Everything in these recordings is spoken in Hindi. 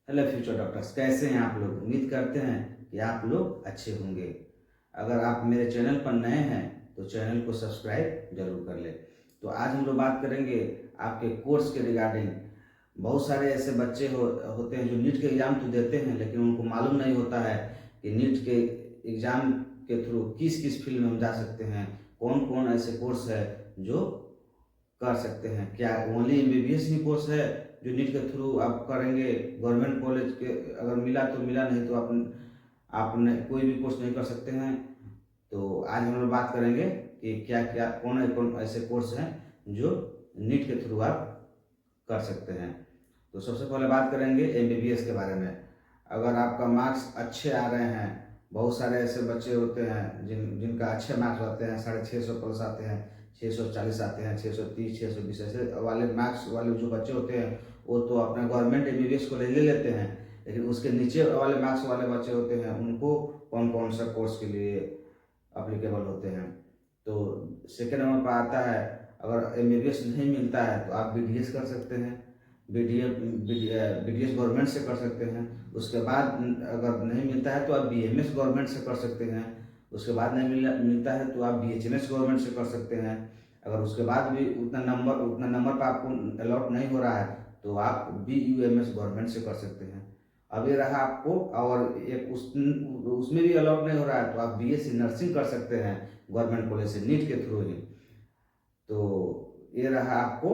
हेलो फ्यूचर डॉक्टर्स, कैसे हैं आप लोग। उम्मीद करते हैं कि आप लोग अच्छे होंगे। अगर आप मेरे चैनल पर नए हैं तो चैनल को सब्सक्राइब जरूर कर लें। तो आज हम लोग बात करेंगे आपके कोर्स के रिगार्डिंग। बहुत सारे ऐसे बच्चे होते हैं जो नीट के एग्ज़ाम तो देते हैं, लेकिन उनको मालूम नहीं होता है कि नीट के एग्ज़ाम के थ्रू किस किस फील्ड में हम जा सकते हैं, कौन कौन ऐसे कोर्स है जो कर सकते हैं। क्या ओनली एमबीबीएस ही कोर्स है जो नीट के थ्रू आप करेंगे। गवर्नमेंट कॉलेज के अगर मिला तो मिला, नहीं तो आपने कोई भी कोर्स नहीं कर सकते हैं। तो आज हम लोग बात करेंगे कि क्या क्या कौन कौन ऐसे कोर्स हैं जो नीट के थ्रू आप कर सकते हैं। तो सबसे पहले बात करेंगे एमबीबीएस के बारे में। अगर आपका मार्क्स अच्छे आ रहे हैं, बहुत सारे ऐसे बच्चे होते हैं जिनका अच्छे मार्क्स आते हैं, 650 प्लस आते हैं, 640 आते हैं, 630, 620, ऐसे वाले मार्क्स वाले जो बच्चे होते हैं वो तो अपना गवर्नमेंट एमबीबीएस को ले लेते हैं। लेकिन उसके नीचे वाले मार्क्स वाले बच्चे होते हैं, उनको कौन कौन सा कोर्स के लिए अप्लीकेबल होते हैं। तो सेकेंड नंबर पर आता है, अगर एमबीबीएस नहीं मिलता है तो आप बीडीएस कर सकते हैं। बीडीएस गवर्नमेंट से कर सकते हैं। उसके बाद अगर नहीं मिलता है तो आप बीएमएस गवर्नमेंट से कर सकते हैं। उसके बाद नहीं मिलता है तो आप बीएचएमएस गवर्नमेंट से कर सकते हैं। अगर उसके बाद भी उतना नंबर पर आपको अलॉट नहीं हो रहा है तो आप बीयूएमएस गवर्नमेंट से कर सकते हैं। अब ये रहा आपको, और एक उसमें भी अलॉट नहीं हो रहा है तो आप बीएससी नर्सिंग कर सकते हैं गवर्नमेंट कॉलेज से नीट के थ्रू ही। तो ये रहा आपको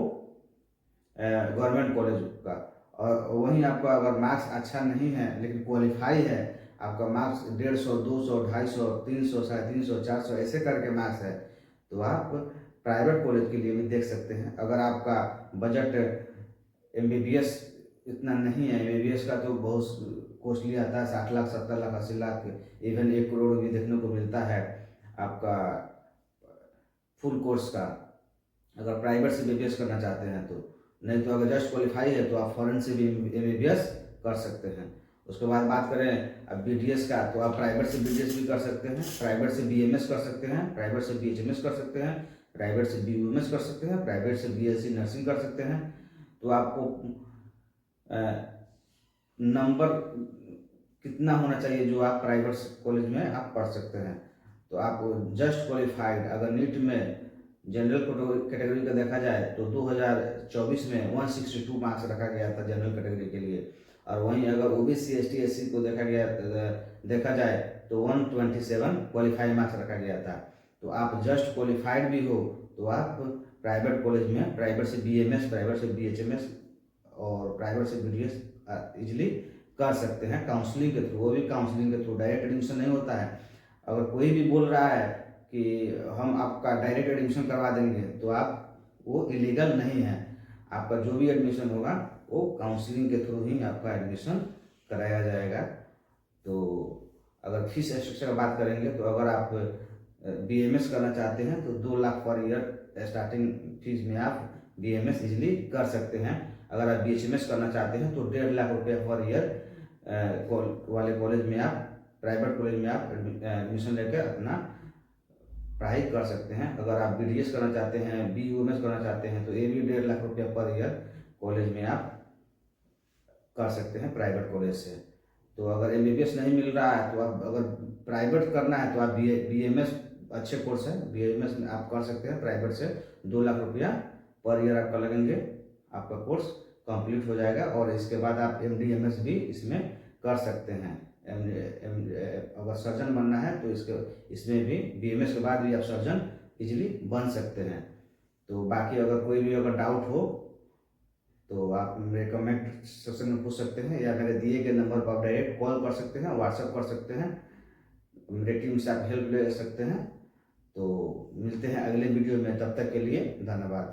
गवर्नमेंट कॉलेज का। और वहीं आपका अगर मार्क्स अच्छा नहीं है लेकिन क्वालिफाई है, आपका मार्क्स 150, 200, 250, 300, 350, 400 ऐसे करके मार्क्स है, तो आप प्राइवेट कॉलेज के लिए भी देख सकते हैं। अगर आपका बजट एमबीबीएस इतना नहीं है, एमबीबीएस का तो बहुत कॉस्टली आता है, 60 लाख, 70 लाख, 80 लाख, इवन 1 करोड़ भी देखने को मिलता है आपका फुल कोर्स का, अगर प्राइवेट से एमबीबीएस करना चाहते हैं तो। नहीं तो अगर जस्ट क्वालिफाई है तो आप फॉरेन से भी एमबीबीएस कर सकते हैं। उसके बाद बात करें अब बीडीएस का, तो आप प्राइवेट से बीडीएस भी कर सकते हैं, प्राइवेट से बीएमएस कर सकते हैं, प्राइवेट से बीएचएमएस कर सकते हैं, प्राइवेट से बीयूएमएस कर सकते हैं, प्राइवेट से बीएससी नर्सिंग कर सकते हैं। तो आपको नंबर कितना होना चाहिए जो आप प्राइवेट कॉलेज में आप पढ़ सकते हैं। तो आप जस्ट क्वालिफाइड, अगर नीट में जनरल कैटेगरी का देखा जाए तो 2024 में 162 मार्क्स रखा गया था जनरल कैटेगरी के लिए। और वहीं अगर ओबीसी एसटी एससी को देखा जाए तो 127 क्वालिफाइड मार्क्स रखा गया था। तो आप जस्ट क्वालिफाइड भी हो तो आप प्राइवेट कॉलेज में प्राइवेट से बीएमएस, प्राइवेट से बीएचएमएस और प्राइवेट से बीडीएस इजिली कर सकते हैं काउंसलिंग के थ्रू। वो भी काउंसलिंग के थ्रू, डायरेक्ट एडमिशन नहीं होता है। अगर कोई भी बोल रहा है कि हम आपका डायरेक्ट एडमिशन करवा देंगे तो आप वो इलीगल नहीं है। आपका जो भी एडमिशन होगा वो काउंसलिंग के थ्रू ही आपका एडमिशन कराया जाएगा। तो अगर फीस स्ट्रक्चर की बात करेंगे तो अगर आप बीएमएस करना चाहते हैं तो 2 lakh per year starting fees में आप बीएमएस इजिली कर सकते हैं। अगर आप बीएचएमएस करना चाहते हैं तो 1.5 लाख रुपये पर ईयर वाले कॉलेज में आप, प्राइवेट कॉलेज में आप एडमिशन लेकर अपना पढ़ाई कर सकते हैं। अगर आप बीडीएस करना चाहते हैं, बीयूएमएस करना चाहते हैं तो ये भी 1.5 लाख रुपये पर ईयर कॉलेज में आप कर सकते हैं प्राइवेट कॉलेज से। तो अगर एमबीबीएस नहीं मिल रहा है तो आप अगर प्राइवेट करना है तो आप बीएमएस अच्छे कोर्स है, बीएमएस में आप कर सकते हैं प्राइवेट से। 2 लाख रुपया पर ईयर आपका लगेंगे, आपका कोर्स कंप्लीट हो जाएगा। और इसके बाद आप एमडीएमएस भी इसमें कर सकते हैं। अगर सर्जन बनना है तो इसमें भी बीएमएस के बाद भी आप सर्जन इजीली बन सकते हैं। तो बाकी अगर कोई भी अगर डाउट हो तो आप मेरे कमेंट सेक्शन में पूछ सकते हैं, या मेरे दिए गए नंबर पर आप डायरेक्ट कॉल कर सकते हैं, व्हाट्सएप कर सकते हैं, मेरे टीम से आप हेल्प ले सकते हैं। तो मिलते हैं अगले वीडियो में, तब तक के लिए धन्यवाद।